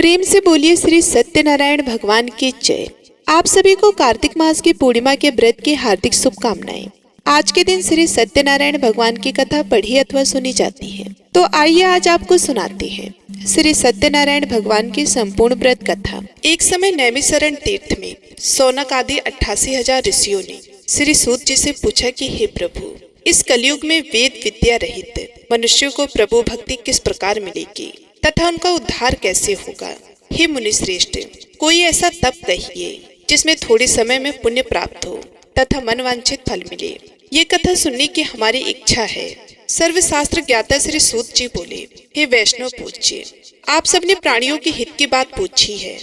प्रेम से बोलिए श्री सत्यनारायण भगवान की जय। आप सभी को कार्तिक मास की पूर्णिमा के व्रत की हार्दिक शुभकामनाएं। आज के दिन श्री सत्यनारायण भगवान की कथा पढ़ी अथवा सुनी जाती है, तो आइए आज आपको सुनाते हैं श्री सत्यनारायण भगवान की संपूर्ण व्रत कथा। एक समय नैमिषारण्य तीर्थ में सौनक आदि 88,000 ऋषियों ने श्री सूत जी से पूछा कि हे प्रभु, इस कलयुग में वेद विद्या रहित मनुष्यों को प्रभु भक्ति किस प्रकार मिलेगी तथा उनका उद्धार कैसे होगा। हे मुनि श्रेष्ठ, कोई ऐसा तप कहिए जिसमें थोड़े समय में पुण्य प्राप्त हो तथा मनवांछित फल मिले। ये कथा सुनने की हमारी इच्छा है। सर्वशास्त्र ज्ञाता श्री सूत जी बोले, हे वैष्णव पूज्य, आप सबने प्राणियों के हित की बात पूछी है।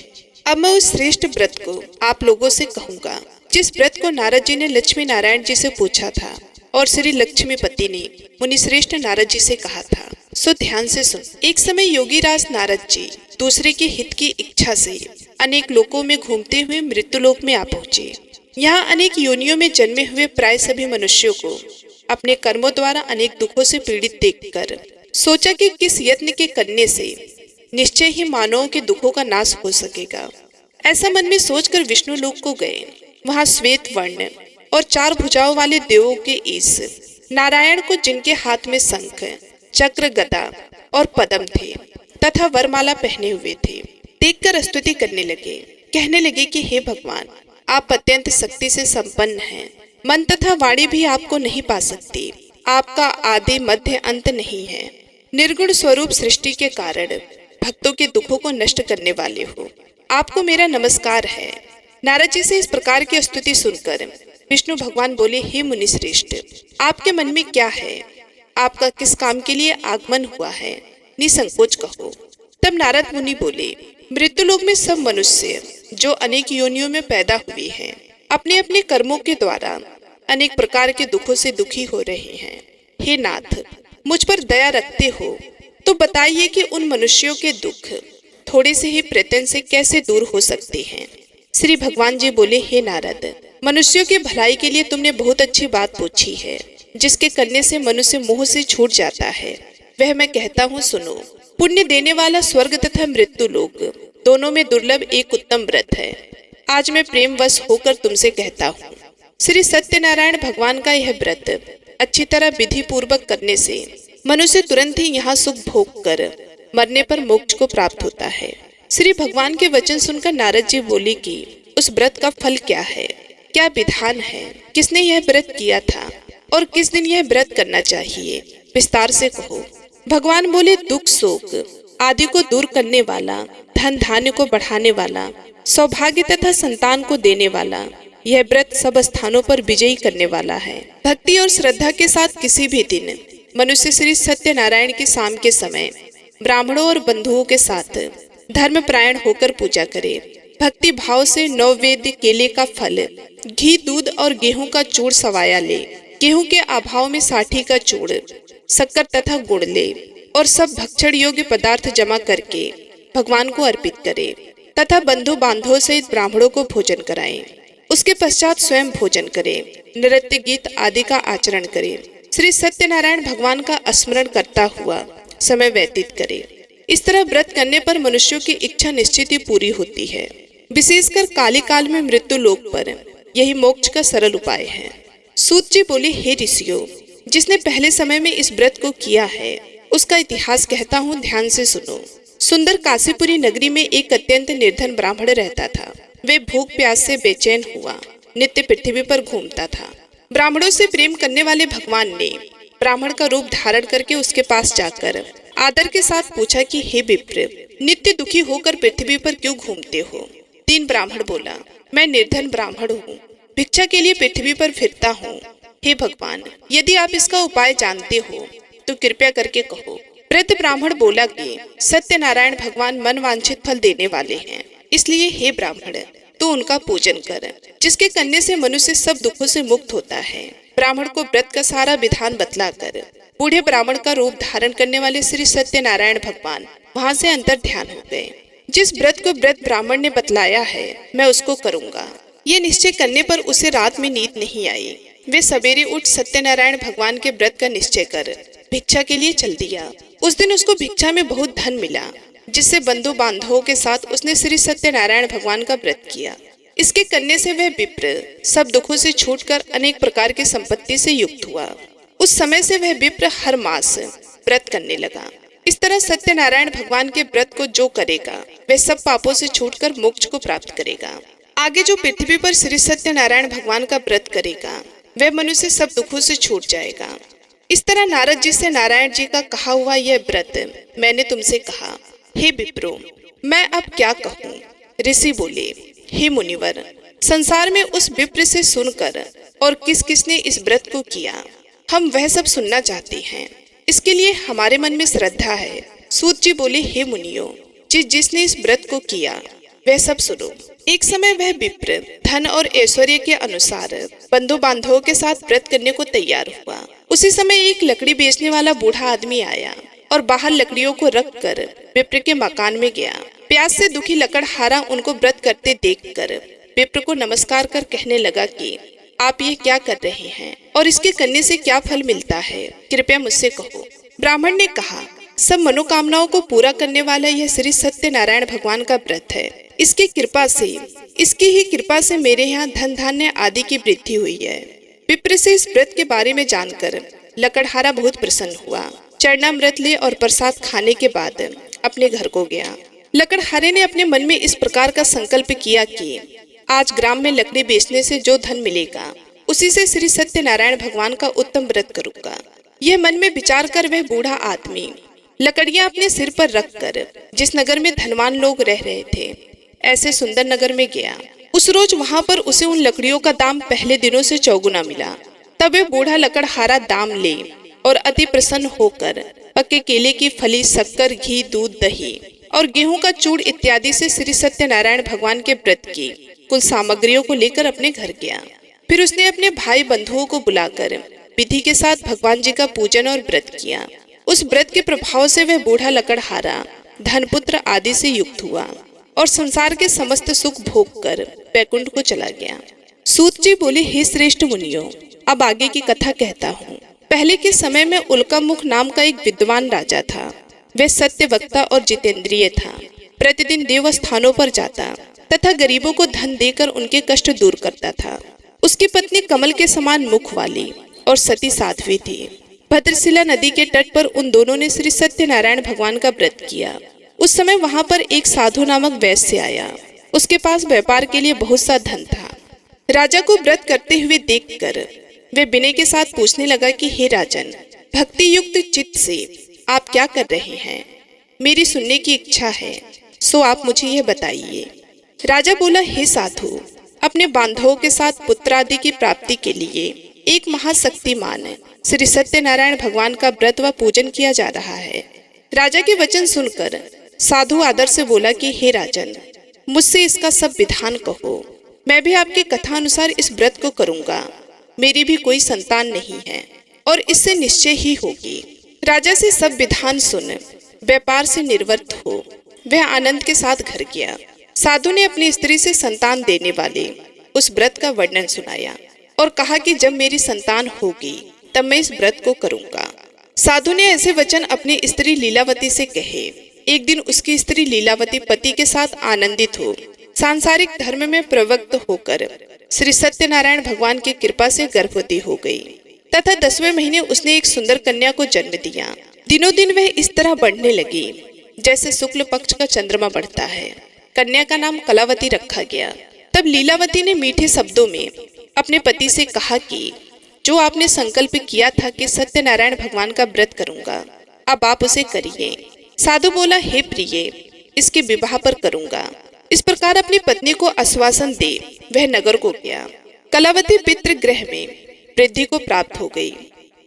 अब मैं उस श्रेष्ठ व्रत को आप लोगों से कहूँगा जिस व्रत को नारद जी ने लक्ष्मी नारायण जी से पूछा था और श्री लक्ष्मीपति ने मुनि श्रेष्ठ नारद जी से कहा था। सो ध्यान से सुन। एक समय योगी राज नारद जी दूसरे के हित की इच्छा से अनेक लोकों में घूमते हुए मृत्युलोक में आ पहुँचे। यहाँ अनेक योनियों में जन्मे हुए प्राय सभी मनुष्यों को अपने कर्मों द्वारा अनेक दुखों से पीड़ित देखकर सोचा कि किस यत्न के करने से निश्चय ही मानवों के दुखों का नाश हो सकेगा। ऐसा मन में सोचकर विष्णु लोक को गए। वहाँ श्वेत वर्ण और 4 भुजाओं वाले देवों के ईश नारायण को, जिनके हाथ में शंख, चक्र, गदा और पद्म थे तथा वरमाला पहने हुए थे, देखकर स्तुति करने लगे। कहने लगे कि हे भगवान, आप अत्यंत शक्ति से संपन्न हैं। मन तथा वाणी भी आपको नहीं पा सकती। आपका आदि मध्य अंत नहीं है। निर्गुण स्वरूप सृष्टि के कारण भक्तों के दुखों को नष्ट करने वाले हो। आपको मेरा नमस्कार है। नारद जी से इस प्रकार की स्तुति सुनकर विष्णु भगवान बोले, हे मुनि श्रेष्ठ, आपके मन में क्या है? आपका किस काम के लिए आगमन हुआ है? निसंकोच कहो। तब नारद मुनि बोले, मृत्युलोक में सब मनुष्य जो अनेक योनियों में पैदा हुए हैं, अपने अपने कर्मों के द्वारा अनेक प्रकार के दुखों से दुखी हो रहे हैं। हे नाथ, मुझ पर दया रखते हो तो बताइए कि उन मनुष्यों के दुख थोड़े से ही प्रयत्न से कैसे दूर हो सकते हैं। श्री भगवान जी बोले, हे नारद, मनुष्यों की भलाई के लिए तुमने बहुत अच्छी बात पूछी है। जिसके करने से मनुष्य मोह से छूट जाता है, वह मैं कहता हूँ, सुनो। पुण्य देने वाला स्वर्ग तथा मृत्यु लोक दोनों में दुर्लभ एक उत्तम व्रत है। आज मैं प्रेमवश होकर तुमसे कहता हूँ, श्री सत्यनारायण भगवान का यह व्रत अच्छी तरह विधि पूर्वक करने से मनुष्य तुरंत ही यहाँ सुख भोग कर मरने पर मोक्ष को प्राप्त होता है। श्री भगवान के वचन सुनकर नारद जी बोले कि उस व्रत का फल क्या है, क्या विधान है, किसने यह व्रत किया था और किस दिन यह व्रत करना चाहिए, विस्तार से कहो। भगवान बोले, दुख शोक आदि को दूर करने वाला, धन धान्य को बढ़ाने वाला, सौभाग्य तथा संतान को देने वाला, यह व्रत सब स्थानों पर विजयी करने वाला है। भक्ति और श्रद्धा के साथ किसी भी दिन मनुष्य श्री सत्यनारायण की शाम के समय ब्राह्मणों और बंधुओं के साथ धर्म परायण होकर पूजा करे। भक्ति भाव से 9 वेद केले का फल, घी, दूध और गेहूं का चूड़ सवाया ले। गेहूं के अभाव में साठी का चूड़, शक्कर तथा गुड़ ले और सब भक्षण योग्य पदार्थ जमा करके भगवान को अर्पित करे तथा बंधु बांधवों सहित ब्राह्मणों को भोजन कराएं। उसके पश्चात स्वयं भोजन करे, नृत्य गीत आदि का आचरण करे, श्री सत्यनारायण भगवान का स्मरण करता हुआ समय व्यतीत करे। इस तरह व्रत करने पर मनुष्यों की इच्छा निश्चित ही पूरी होती है। विशेषकर काली काल में मृत्यु लोक पर यही मोक्ष का सरल उपाय है। सूत जी बोले, हे ऋषियों, जिसने पहले समय में इस व्रत को किया है उसका इतिहास कहता हूँ, ध्यान से सुनो। सुंदर काशीपुरी नगरी में एक अत्यंत निर्धन ब्राह्मण रहता था। वे भूख प्यास से बेचैन हुआ नित्य पृथ्वी पर घूमता था। ब्राह्मणों से प्रेम करने वाले भगवान ने ब्राह्मण का रूप धारण करके उसके पास जाकर आदर के साथ पूछा कि हे विप्र, नित्य दुखी होकर पृथ्वी पर क्यों घूमते हो? 3 ब्राह्मण बोला, मैं निर्धन ब्राह्मण हूँ, भिक्षा के लिए पृथ्वी पर फिरता हूँ। हे भगवान, यदि आप इसका उपाय जानते हो तो कृपया करके कहो। वृद्ध ब्राह्मण बोला कि सत्यनारायण भगवान मन वांछित फल देने वाले हैं, इसलिए हे ब्राह्मण, तो उनका पूजन कर, जिसके करने से मनुष्य सब दुखों से मुक्त होता है। ब्राह्मण को व्रत का सारा विधान बतलाकर बूढ़े ब्राह्मण का रूप धारण करने वाले श्री सत्यनारायण भगवान वहाँ से अंतर ध्यान हो गए। जिस व्रत को व्रत ब्राह्मण ने बतलाया है मैं उसको करूँगा, ये निश्चय करने पर उसे रात में नींद नहीं आई। वे सवेरे उठ सत्यनारायण भगवान के व्रत का निश्चय कर भिक्षा के लिए चल दिया। उस दिन उसको भिक्षा में बहुत धन मिला। जिससे बंधु बांधवों के साथ उसने श्री सत्यनारायण भगवान का व्रत किया। इसके करने से वह विप्र सब दुखों से छूटकर अनेक प्रकार की संपत्ति से युक्त हुआ। उस समय से वह विप्र हर मास व्रत करने लगा। इस तरह सत्यनारायण भगवान के व्रत को जो करेगा वह सब पापों से छूटकर मोक्ष को प्राप्त करेगा। आगे जो पृथ्वी पर श्री सत्यनारायण भगवान का व्रत करेगा वह मनुष्य सब दुखों से छूट जाएगा। इस तरह नारद जी से नारायण जी का कहा हुआ यह व्रत मैंने तुमसे कहा। हे विप्रो, मैं अब क्या कहूँ? ऋषि बोले, हे मुनिवर, संसार में उस विप्र से सुनकर और किस किसने इस व्रत को किया, हम वह सब सुनना चाहते हैं। इसके लिए हमारे मन में श्रद्धा है। सूत जी बोले, हे मुनियों, जिसने इस व्रत को किया वह सब सुनो। एक समय वह विप्र धन और ऐश्वर्य के अनुसार बंधु बांधवों के साथ व्रत करने को तैयार हुआ। उसी समय एक लकड़ी बेचने वाला बूढ़ा आदमी आया और बाहर लकड़ियों को रखकर विप्र के मकान में गया। प्यास से दुखी लकड़हारा उनको व्रत करते देखकर विप्र को नमस्कार कर कहने लगा कि आप ये क्या कर रहे हैं और इसके करने से क्या फल मिलता है, कृपया मुझसे कहो। ब्राह्मण ने कहा, सब मनोकामनाओं को पूरा करने वाला यह श्री सत्यनारायण भगवान का व्रत है। इसकी ही कृपा से मेरे यहाँ धन धान्य आदि की वृद्धि हुई है। विप्र से इस व्रत के बारे में जानकर लकड़हारा बहुत प्रसन्न हुआ। चरणामृत ले और प्रसाद खाने के बाद अपने घर को गया। लकड़हारे ने अपने मन में इस प्रकार का संकल्प किया कि आज ग्राम में लकड़ी बेचने से जो धन मिलेगा उसी से श्री सत्यनारायण भगवान का उत्तम व्रत करूंगा। यह मन में विचार कर वह बूढ़ा आदमी लकड़ियां अपने सिर पर रखकर जिस नगर में धनवान लोग रह रहे थे ऐसे सुंदर नगर में गया। उस रोज वहां पर उसे उन लकड़ियों का दाम पहले दिनों से चौगुना मिला। तब वह बूढ़ा लकड़हारा दाम ले और अति प्रसन्न होकर पक्के केले की फली, शक्कर, घी, दूध, दही और गेहूं का चूड़ इत्यादि से श्री सत्यनारायण भगवान के व्रत की कुल सामग्रियों को लेकर अपने घर गया। फिर उसने अपने भाई बंधुओं को बुलाकर विधि के साथ भगवान जी का पूजन और व्रत किया। उस व्रत के प्रभाव से वह बूढ़ा लकड़हारा धन, पुत्र आदि से युक्त हुआ और संसार के समस्त सुख भोग कर वैकुंठ को चला गया। सूत जी बोले, हे श्रेष्ठ मुनियों, अब आगे की कथा कहता हूँ। पहले के समय में उल्कामुख नाम का एक विद्वान राजा था। वह सत्य वक्ता और जितेंद्रिय था। प्रतिदिन देव स्थानों पर जाता तथा गरीबों को धन देकर उनके कष्ट दूर करता था। उसकी पत्नी कमल के समान मुख वाली और सती साध्वी थी। भद्रशिला नदी के तट पर उन दोनों ने श्री सत्यनारायण भगवान का व्रत किया। उस समय वहां पर एक साधु नामक वैश्य आया। उसके पास व्यापार के लिए बहुत सा धन था। राजा को व्रत करते हुए देखकर वे विनय के साथ पूछने लगा कि हे राजन, भक्ति युक्त चित्त से आप क्या कर रहे हैं? मेरी सुनने की इच्छा है, सो आप मुझे यह बताइए। राजा बोला, हे साधु, अपने बांधवों के साथ पुत्र आदि की प्राप्ति के लिए एक महाशक्तिमान श्री सत्यनारायण भगवान का व्रत व पूजन किया जा रहा है। राजा के वचन सुनकर साधु आदर से बोला कि हे राजन, मुझसे इसका सब विधान कहो। मैं भी आपके कथा अनुसार इस व्रत को करूंगा। मेरी भी कोई संतान नहीं है और इससे निश्चय ही होगी। राजा से सब विधान सुन व्यापार से निवृत्त हो वह आनंद के साथ घर गया। साधु ने अपनी स्त्री से संतान देने वाले उस व्रत का वर्णन सुनाया और कहा कि जब मेरी संतान होगी तब मैं इस व्रत को करूंगा। साधु ने ऐसे वचन अपनी स्त्री लीलावती से कहे। एक दिन उसकी स्त्री लीलावती पति के साथ आनंदित हो सांसारिक धर्म में प्रवृत्त होकर श्री सत्यनारायण भगवान की कृपा से गर्भवती हो गई तथा 10वें महीने उसने एक सुंदर कन्या को जन्म दिया। दिनों दिन वह इस तरह बढ़ने लगी जैसे शुक्ल पक्ष का चंद्रमा बढ़ता है। कन्या का नाम कलावती रखा गया। तब लीलावती ने मीठे शब्दों में अपने पति से कहा कि जो आपने संकल्प किया था कि सत्यनारायण भगवान का व्रत करूंगा, अब आप उसे करिए। साधु बोला, हे प्रिय, इसके विवाह पर करूंगा। इस प्रकार अपनी पत्नी को आश्वासन दे वह नगर को गया। कलावती पितृगृह में वृद्धि को प्राप्त हो गई।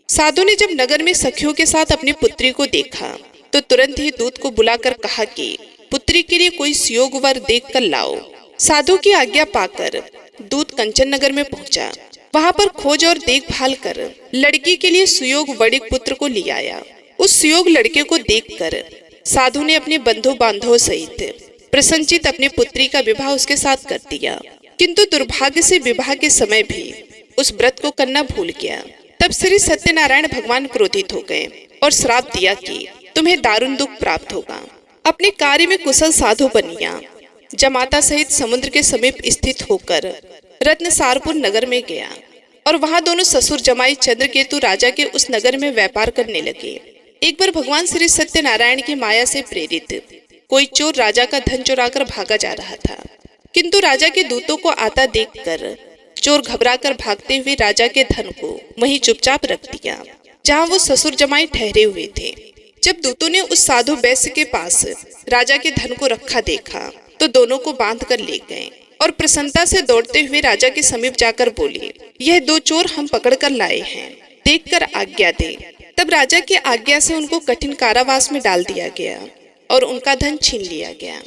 साधु ने जब नगर में सखियों के साथ अपनी पुत्री को देखा तो तुरंत ही दूत को बुलाकर कहा कि पुत्री के लिए कोई सुयोग वर देख कर लाओ। साधु की आज्ञा पाकर दूत कंचन नगर में पहुंचा। वहां पर खोज और देखभाल कर लड़की के लिए सुयोग वड़िक पुत्र को ले आया। उस सुयोग लड़के को देखकर साधु ने अपने बंधु बांधवों सहित प्रसन्नचित अपनी पुत्री का विवाह उसके साथ कर दिया। किंतु दुर्भाग्य से विवाह के समय भी उस व्रत को करना भूल गया। तब श्री सत्यनारायण भगवान क्रोधित हो गए और श्राप दिया कि तुम्हें दारुण दुख प्राप्त होगा। अपने कार्य में कुशल साधु बनिया जमाता सहित समुद्र के समीप स्थित होकर रत्नसारपुर नगर में गया और वहां दोनों ससुर जमाई चंद्रकेतु राजा के उस नगर में व्यापार करने लगे। एक बार भगवान श्री सत्यनारायण की माया से प्रेरित कोई चोर राजा का धन चुराकर भागा जा रहा था, किंतु राजा के दूतों को आता देखकर चोर घबराकर भागते हुए राजा के धन को वहीं चुपचाप रख दिया जहां वो ससुर जमाई ठहरे हुए थे। जब दूतों ने उस साधु वैश्य के पास राजा के धन को रखा देखा तो दोनों को बांध कर ले गए और प्रसन्नता से दौड़ते हुए राजा के समीप जाकर बोले, यह दो चोर हम पकड़ कर लाए हैं, देखकर आज्ञा दे। तब राजा की आज्ञा से उनको कठिन कारावास में डाल दिया गया और उनका धन छीन लिया गया।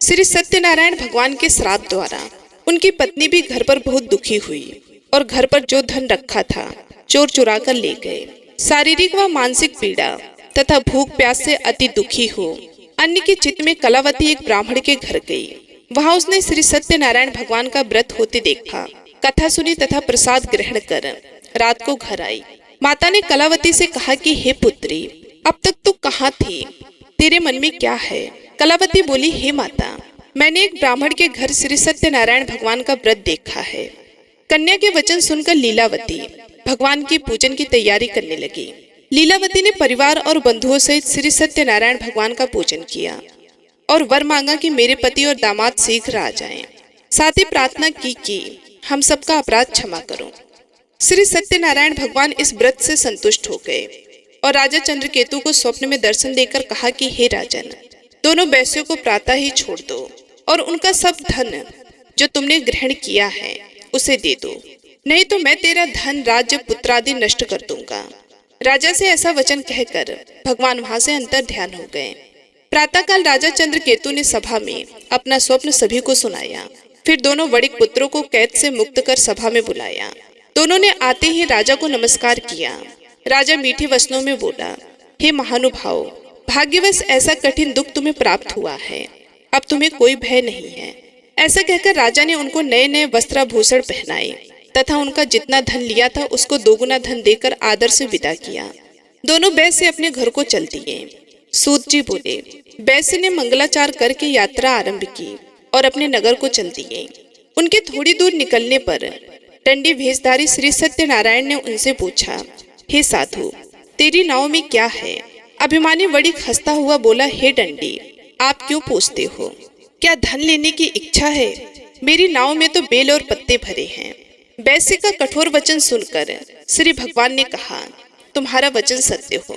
श्री सत्यनारायण भगवान के श्राप द्वारा उनकी पत्नी भी घर पर बहुत दुखी हुई और घर पर जो धन रखा था चोर चुरा कर ले गए। शारीरिक व मानसिक पीड़ा तथा भूख प्यास से अति दुखी हो अन्य के चित्त में कलावती एक ब्राह्मण के घर गई। वहां उसने श्री सत्यनारायण भगवान का व्रत होते देखा, कथा सुनी तथा प्रसाद ग्रहण कर रात को घर आई। माता ने कलावती से कहा कि हे पुत्री, अब तक तू कहाँ थी, तेरे मन में क्या है? कलावती बोली, हे माता, मैंने एक ब्राह्मण के घर श्री सत्यनारायण भगवान का व्रत देखा है। कन्या के वचन सुनकर लीलावती भगवान की पूजन की तैयारी करने लगी। लीलावती ने परिवार और बंधुओं सहित श्री सत्यनारायण भगवान का पूजन किया और वर मांगा कि मेरे पति और दामाद शीघ्र आ जाएं। साथ ही प्रार्थना की कि हम सबका अपराध क्षमा करो। श्री सत्यनारायण भगवान इस व्रत से संतुष्ट हो गए और राजा चंद्रकेतु को स्वप्न में दर्शन देकर कहा कि हे राजन, दोनों वैश्यों को प्रातः ही छोड़ दो और उनका सब धन जो तुमने ग्रहण किया है उसे दे दो, नहीं तो मैं तेरा धन राज्य पुत्रादि नष्ट कर दूंगा। राजा से ऐसा वचन कहकर भगवान वहां से अंतर ध्यान हो गए। प्रातःकाल राजा चंद्रकेतु ने सभा में अपना स्वप्न सभी को सुनाया। फिर दोनों वणिक पुत्रों को कैद से मुक्त कर सभा में बुलाया। दोनों ने आते ही राजा को नमस्कार किया। राजा मीठे वचनों में बोला, हे महानुभाव, भाग्यवश ऐसा कठिन दुख तुम्हें प्राप्त हुआ है, अब तुम्हें कोई भय नहीं है। ऐसा कहकर राजा ने उनको नए नए वस्त्राभूषण पहनाए तथा उनका जितना धन लिया था उसको दोगुना धन देकर आदर से विदा किया। दोनों वैश्य अपने घर को चल दिए। सूत जी बोले, वैश्य ने मंगलाचार करके यात्रा आरंभ की और अपने नगर को चल दिए। उनके थोड़ी दूर निकलने पर डंडी भेषधारी श्री सत्यनारायण ने उनसे पूछा, हे साधु, तेरी नाव में क्या है? अभिमानी वणिक हंसता हुआ बोला, हे डंडी, आप क्यों पूछते हो? क्या धन लेने की इच्छा है? मेरी नाव में तो बेल और पत्ते भरे हैं। वैश्य का कठोर वचन सुनकर श्री भगवान ने कहा, तुम्हारा वचन सत्य हो।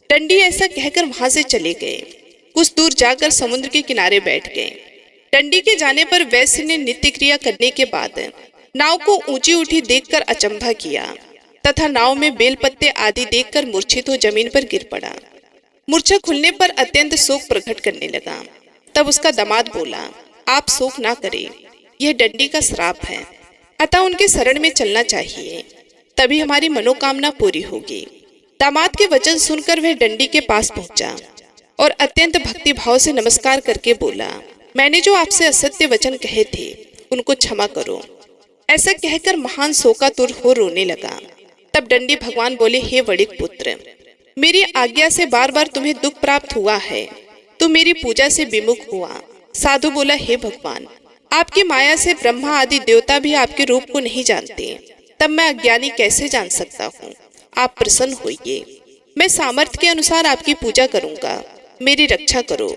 डंडी ऐसा कहकर वहां से चले गए। कुछ दूर जाकर समुद्र के किनारे बैठ गए। डंडी के जाने पर वैश्य ने नित्य क्रिया करने के बाद नाव को ऊंची उठी देखकर अचंभा किया तथा नाव में बेल पत्ते आदि देखकर मूर्छित हो जमीन पर गिर पड़ा। मूर्छा खुलने पर अत्यंत शोक प्रकट करने लगा। तब उसका दामाद बोला, आप शोक ना करें, यह डंडी का श्राप है, अतः उनके शरण में चलना चाहिए, तभी हमारी मनोकामना पूरी होगी। दामाद के वचन सुनकर वह डंडी के पास पहुंचा और अत्यंत भक्ति भाव से नमस्कार करके बोला, मैंने जो आपसे असत्य वचन कहे थे उनको क्षमा करो। ऐसा कहकर महान शोकातुर हो रोने लगा। तब डंडी भगवान बोले, हे वणिक पुत्र, मेरी आज्ञा से बार बार तुम्हें दुख प्राप्त हुआ है, तो मेरी पूजा से विमुख हुआ। साधु बोला, हे भगवान, आपकी माया से ब्रह्मा आदि देवता भी आपके रूप को नहीं जानते, तब मैं अज्ञानी कैसे जान सकता हूँ? आप प्रसन्न होइए, मैं सामर्थ्य के अनुसार आपकी पूजा करूंगा, मेरी रक्षा करो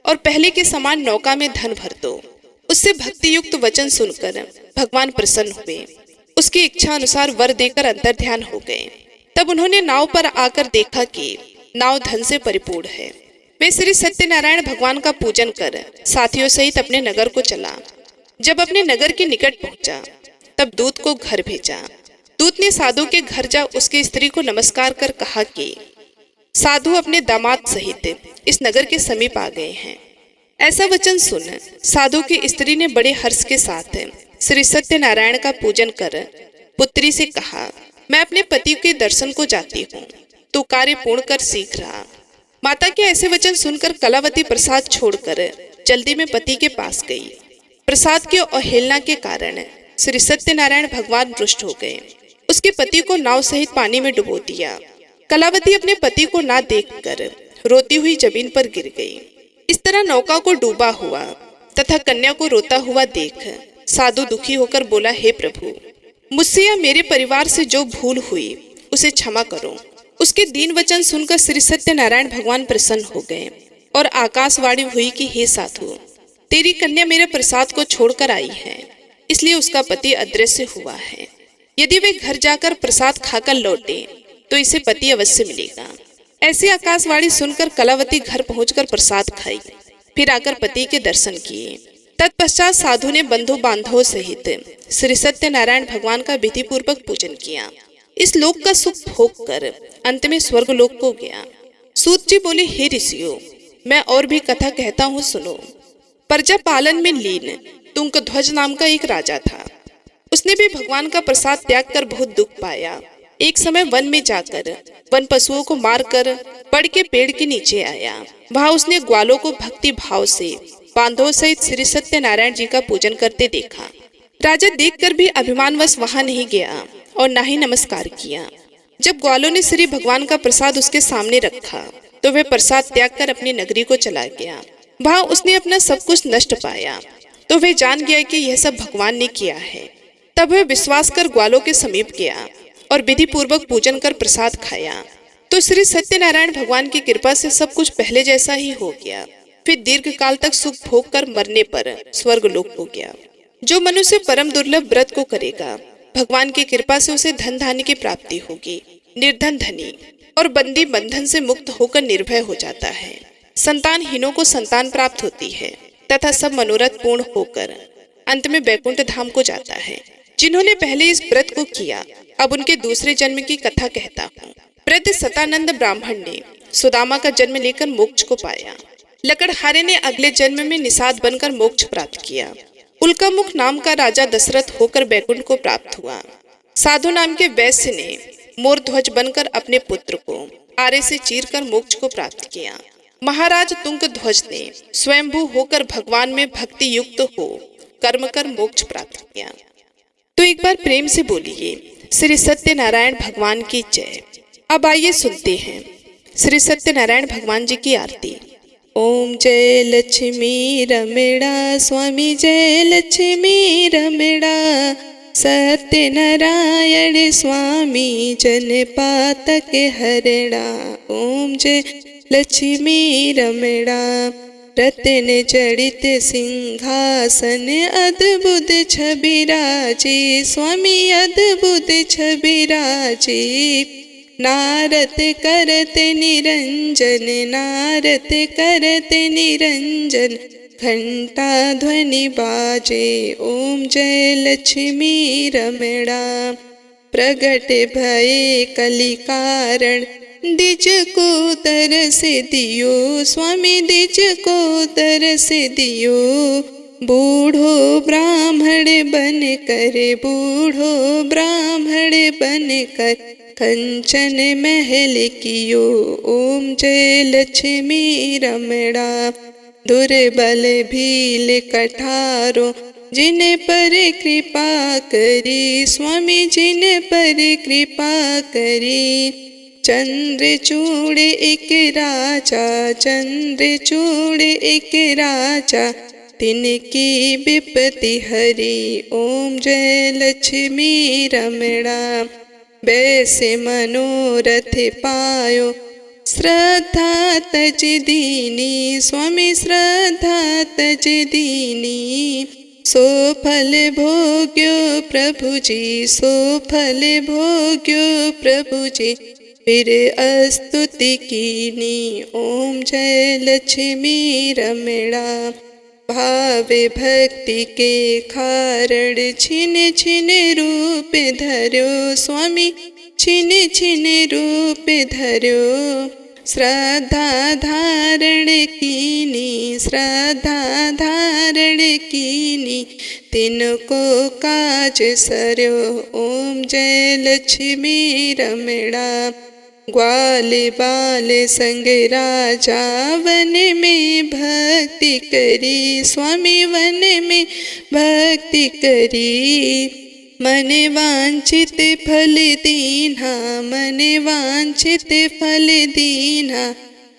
और पहले के समान नौका में धन भर दो। उससे भक्ति युक्त वचन सुनकर भगवान प्रसन्न हुए। उसकी इच्छा अनुसार वर देकर अंतर ध्यान हो गए। तब उन्होंने नाव पर आकर देखा कि नाव धन से परिपूर्ण है। वे श्री सत्यनारायण भगवान का पूजन कर साथियों सहित अपने नगर को चला। जब अपने नगर के निकट पहुंचा तब दूत को घर भेजा। दूत ने साधु के घर जा उसकी स्त्री को नमस्कार कर कहा कि साधु अपने दामाद सहित इस नगर के समीप आ गए हैं। ऐसा वचन सुन साधु की स्त्री ने बड़े हर्ष के साथ श्री सत्यनारायण का पूजन कर पुत्री से कहा, मैं अपने पति के दर्शन को जाती हूँ, तू कार्य पूर्ण कर शीघ्र आ। माता के ऐसे वचन सुनकर कलावती प्रसाद छोड़कर जल्दी में पति के पास गई। प्रसाद की अवहेलना के कारण श्री सत्यनारायण भगवान रुष्ट हो गए। उसके पति को नाव सहित पानी में डुबो दिया। कलावती अपने पति को ना देखकर रोती हुई जमीन पर गिर गई। इस तरह नौका को डूबा हुआ तथा कन्या को रोता हुआ देख साधु दुखी होकर बोला, हे प्रभु, मुझसे या मेरे परिवार से जो भूल हुई उसे क्षमा करो। उसके दीन वचन सुनकर श्री सत्यनारायण भगवान प्रसन्न हो गए और आकाशवाणी हुई कि हे साधु, तेरी कन्या मेरे प्रसाद को छोड़कर आई है, इसलिए उसका पति अदृश्य हुआ है। यदि वे घर जाकर प्रसाद खाकर लौटे तो इसे पति अवश्य मिलेगा। ऐसी आकाशवाणी सुनकर कलावती घर पहुंचकर प्रसाद खाई, फिर आकर पति के दर्शन किए। तत्पश्चात साधु ने बंधु बांधवों सहित श्री सत्यनारायण भगवान का विधि पूर्वक पूजन किया। इस लोक का सुख भोग कर अंत में स्वर्ग लोक को गया। सूत जी बोले, हे ऋषियों, मैं और भी कथा कहता हूँ, सुनो। प्रजा पालन में लीन तुंगध्वज नाम का एक राजा था। उसने भी भगवान का प्रसाद त्याग कर बहुत दुख पाया। एक समय वन में जाकर वन पशुओं को मारकर पड़ के पेड़ के नीचे आया। वहां उसने ग्वालों को भक्ति भाव से बांधवों सहित श्री सत्यनारायण जी का पूजन करते देखा। राजा देखकर भी अभिमानवश वहां नहीं गया और न ही नमस्कार किया। जब ग्वालों ने श्री भगवान का प्रसाद उसके सामने रखा तो वह प्रसाद त्याग कर अपनी नगरी को चला गया। वहां उसने अपना सब कुछ नष्ट पाया तो वह जान गया कि यह सब भगवान ने किया है। तब वह विश्वास कर ग्वालों के समीप गया और विधि पूर्वक पूजन कर प्रसाद खाया तो श्री सत्यनारायण भगवान की कृपा से सब कुछ पहले जैसा ही हो गया। फिर दीर्घ काल तक सुख भोग कर मरने पर स्वर्ग लोक हो गया। जो मनुष्य परम दुर्लभ व्रत को करेगा, भगवान की कृपा से उसे धन धान्य की प्राप्ति होगी। निर्धन धनी और बंदी बंधन से मुक्त होकर निर्भय हो जाता है। संतानहीनों को संतान प्राप्त होती है तथा सब मनोरथ पूर्ण होकर अंत में वैकुंठ धाम को जाता है। जिन्होंने पहले इस व्रत को किया, अब उनके दूसरे जन्म की कथा कहता हूँ। वृद्ध सतानंद ब्राह्मण ने सुदामा का जन्म लेकर मोक्ष को पाया। लकड़हारे ने अगले जन्म में निषाद बनकर मोक्ष प्राप्त किया। उल्कामुख नाम का राजा दशरथ होकर वैकुंठ को प्राप्त हुआ। साधु नाम के वैश्य ने मोरध्वज बनकर अपने पुत्र को आरे से चीरकर मोक्ष को प्राप्त किया। महाराज तुंगध्वज ने स्वयंभू होकर भगवान में भक्ति युक्त हो कर्म कर मोक्ष प्राप्त किया। तो एक बार प्रेम से बोलिए, श्री सत्यनारायण भगवान की जय। अब आइए सुनते हैं श्री सत्यनारायण भगवान जी की आरती। ओम जय लक्ष्मी रमणा स्वामी, जय लक्ष्मी रमणा, सत्यनारायण स्वामी जन पातक हरणा। ओम जय लक्ष्मी रमणा, रत्न जड़ित सिंहासन अद्भुत छबिराजे, स्वामी अद्भुत छबिराजे। नारद करत निरंजन, नारद करत निरंजन, घंटा ध्वनि बाजे। ओम जय लक्ष्मी रमणा, प्रगट भये कलि कारण, दिज को तरस दियो, स्वामी दिज को तरस दियो। बूढ़ो ब्राह्मण बन कर, बूढ़ो ब्राह्मण बन कर, कंचन महल कियो। ओम जय लक्ष्मी रमणा, दुर्बल भील कठारो, जिन पर कृपा करी, स्वामी जिन पर कृपा करी। चंद्रचूड़ एक राजा, चंद्रचूड़ एक राजा, तिनकी विपत्ति हरी। ओम जय लक्ष्मी रमणा, वैसे मनोरथ पायो, श्रद्धा तज दीनी, स्वामी श्रद्धा तज दीनी। सो फल भोग्यो प्रभु जी, सो फल भोग्यो प्रभु जी, फिर स्तुति कीनी। ओम जय लक्ष्मी रमणा, भाव भक्ति के कारण, छिन छिन रूप धर्यो, स्वामी छिन छिन रूप धर्यो। श्रद्धा धारण कीनी, श्रद्धा धारण कीनी, तिनको काज सर्यो। ओम जय लक्ष्मी रमणा, ग्वाल बाल संग राजा, वन में भक्ति करी, स्वामी वन में भक्ति करी। मन वांछित फल दीन्हा, मन वांछित फल दीन्हा,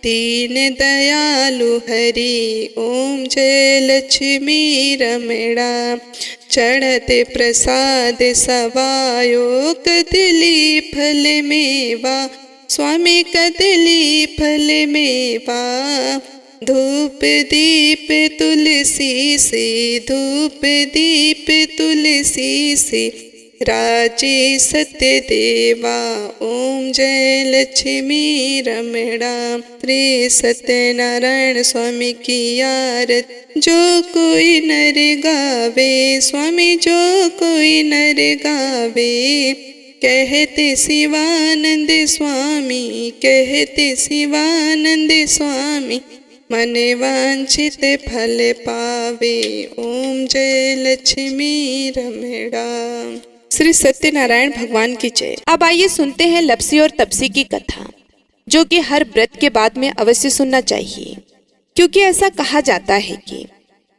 दीन दयालु हरि ओम जय लक्ष्मी रमणा। चढ़ते प्रसाद सवायो कदली फल मेवा, स्वामी कदली फल मेवा। धूप दीप तुलसी से, धूप दीप तुलसी से, राजे सत्य देवा ओम जय लक्ष्मी रमणा। श्री सत्यनारायण स्वामी की आरती जो कोई नर गावे, स्वामी जो कोई नर गावे। कहते शिवानंद स्वामी, कहते शिवानंद स्वामी, मन वांछित फल पावे ओम जय लक्ष्मी रमणा। श्री सत्यनारायण भगवान की जय। अब आइए सुनते हैं लप्सी और तपसी की कथा, जो कि हर व्रत के बाद में अवश्य सुनना चाहिए, क्योंकि ऐसा कहा जाता है कि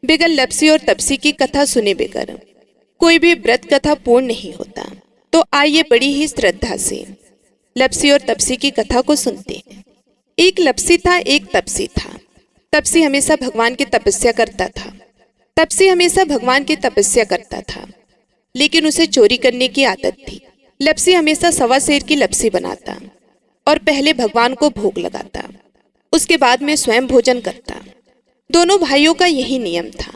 बगैर लप्सी और तपसी की कथा सुने बगैर कोई भी व्रत कथा पूर्ण नहीं होता। तो आइए बड़ी ही श्रद्धा से लप्सी और तपसी की कथा को सुनते हैं। एक लप्सी था, एक तपसी था। तपसी हमेशा भगवान की तपस्या करता था। तपसी हमेशा भगवान की तपस्या करता था, लेकिन उसे चोरी करने की आदत थी। लप्सी हमेशा सवा सेर की लप्सी बनाता और पहले भगवान को भोग लगाता, उसके बाद में स्वयं भोजन करता। दोनों भाइयों का यही नियम था।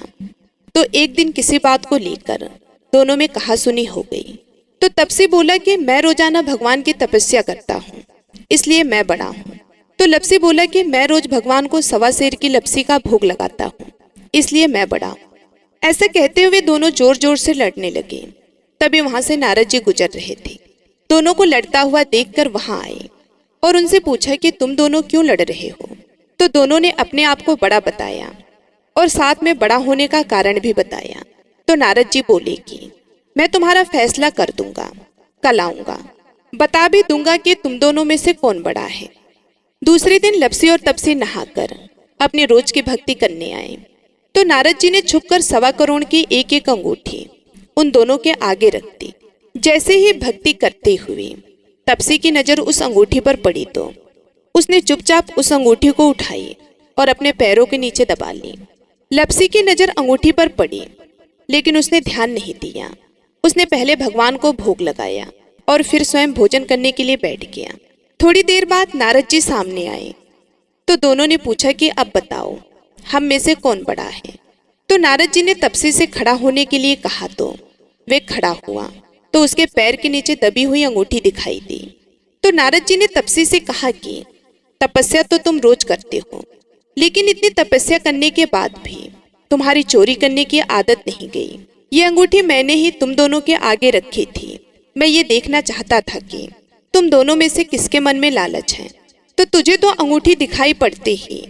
तो एक दिन किसी बात को लेकर दोनों में कहासुनी हो गई। तो तपसी बोला कि मैं रोजाना भगवान की तपस्या करता हूँ, इसलिए मैं बड़ा हूँ। तो लप्सी बोला कि मैं रोज भगवान को सवा सेर की लप्सी का भोग लगाता हूँ, इसलिए मैं बड़ा हूँ। ऐसा कहते हुए दोनों जोर जोर से लड़ने लगे। तभी वहां से नारद जी गुजर रहे थे। दोनों को लड़ता हुआ देखकर वहां आए और उनसे पूछा कि तुम दोनों क्यों लड़ रहे हो। तो दोनों ने अपने आप को बड़ा बताया और साथ में बड़ा होने का कारण भी बताया। तो नारद जी बोले कि मैं तुम्हारा फैसला कर दूंगा, कल आऊंगा, बता भी दूंगा कि तुम दोनों में से कौन बड़ा है। दूसरे दिन लप्सी और तपसी नहाकर अपने रोज की भक्ति करने आए। तो नारद जी ने छुपकर 1.25 करोड़ की एक एक अंगूठी उन दोनों के आगे रख दी। जैसे ही भक्ति करते हुए तपसी की नजर उस अंगूठी पर पड़ी तो उसने चुपचाप उस अंगूठी को उठाई और अपने पैरों के नीचे दबा ली। लप्सी की नजर अंगूठी पर पड़ी, लेकिन उसने ध्यान नहीं दिया। उसने पहले भगवान को भोग लगाया और फिर स्वयं भोजन करने के लिए बैठ गया। थोड़ी देर बाद नारद जी सामने आए। तो दोनों ने पूछा कि अब बताओ, हम में से कौन बड़ा है। तो नारद जी ने तपसी से खड़ा होने के लिए कहा तो वे खड़ा हुआ। तो उसके पैर के नीचे दबी हुई अंगूठी दिखाई दी। तो नारद जी ने तपसी से कहा कि तपस्या तो तुम रोज करते हो, लेकिन इतनी तपस्या करने के बाद भी तुम्हारी चोरी करने की आदत नहीं गई। ये अंगूठी मैंने ही तुम दोनों के आगे रखी थी। मैं ये देखना चाहता था कि तुम दोनों में से किसके मन में लालच है। तो तुझे तो अंगूठी दिखाई पड़ते ही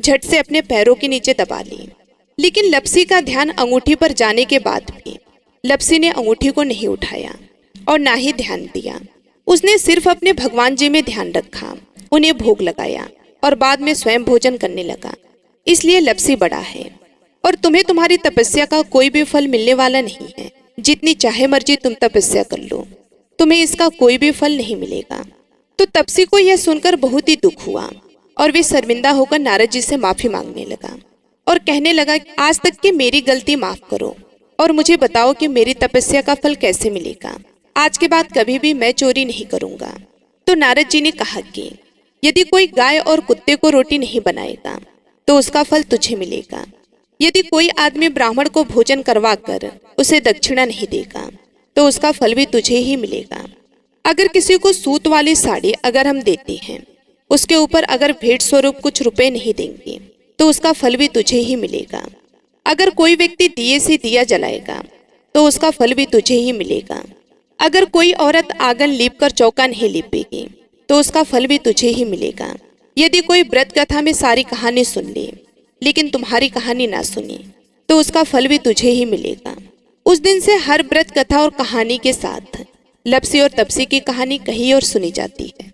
झट से अपने पैरों के नीचे दबा ली। लेकिन लप्सी का ध्यान अंगूठी पर जाने के बाद भी लप्सी ने अंगूठी को नहीं उठाया और ना ही ध्यान दिया। उसने सिर्फ अपने भगवान जी में ध्यान रखा, उन्हें भोग लगाया और बाद में स्वयं भोजन करने लगा। इसलिए लप्सी बड़ा है और तुम्हें तुम्हारी तपस्या का कोई भी फल मिलने वाला नहीं है। जितनी चाहे मर्जी तुम तपस्या कर लो, तुम्हें इसका कोई भी फल नहीं मिलेगा। तो तपसी को यह सुनकर बहुत ही दुख हुआ और वे शर्मिंदा होकर नारद जी से माफी मांगने लगा और कहने लगा, आज तक की मेरी गलती माफ करो और मुझे बताओ कि मेरी तपस्या का फल कैसे मिलेगा। आज के बाद कभी भी मैं चोरी नहीं करूंगा। तो नारद जी ने कहा कि यदि कोई गाय और कुत्ते को रोटी नहीं बनाएगा तो उसका फल तुझे मिलेगा। यदि कोई आदमी ब्राह्मण को भोजन करवा कर उसे दक्षिणा नहीं देगा तो उसका फल भी तुझे ही मिलेगा। अगर किसी को सूत वाली साड़ी अगर हम देते हैं, उसके ऊपर अगर भेंट स्वरूप कुछ रुपए नहीं देंगे तो उसका फल भी तुझे ही मिलेगा। अगर कोई व्यक्ति दिए से दिया जलाएगा तो उसका फल भी तुझे ही मिलेगा। अगर कोई औरत आंगन लीप कर चौका नहीं लीपेगी तो उसका फल भी तुझे ही मिलेगा। यदि कोई व्रत कथा में सारी कहानी सुन ले लेकिन तुम्हारी कहानी ना सुने तो उसका फल भी तुझे ही मिलेगा। उस दिन से हर व्रत कथा और कहानी के साथ लप्सी और तपसी की कहानी कही और सुनी जाती है।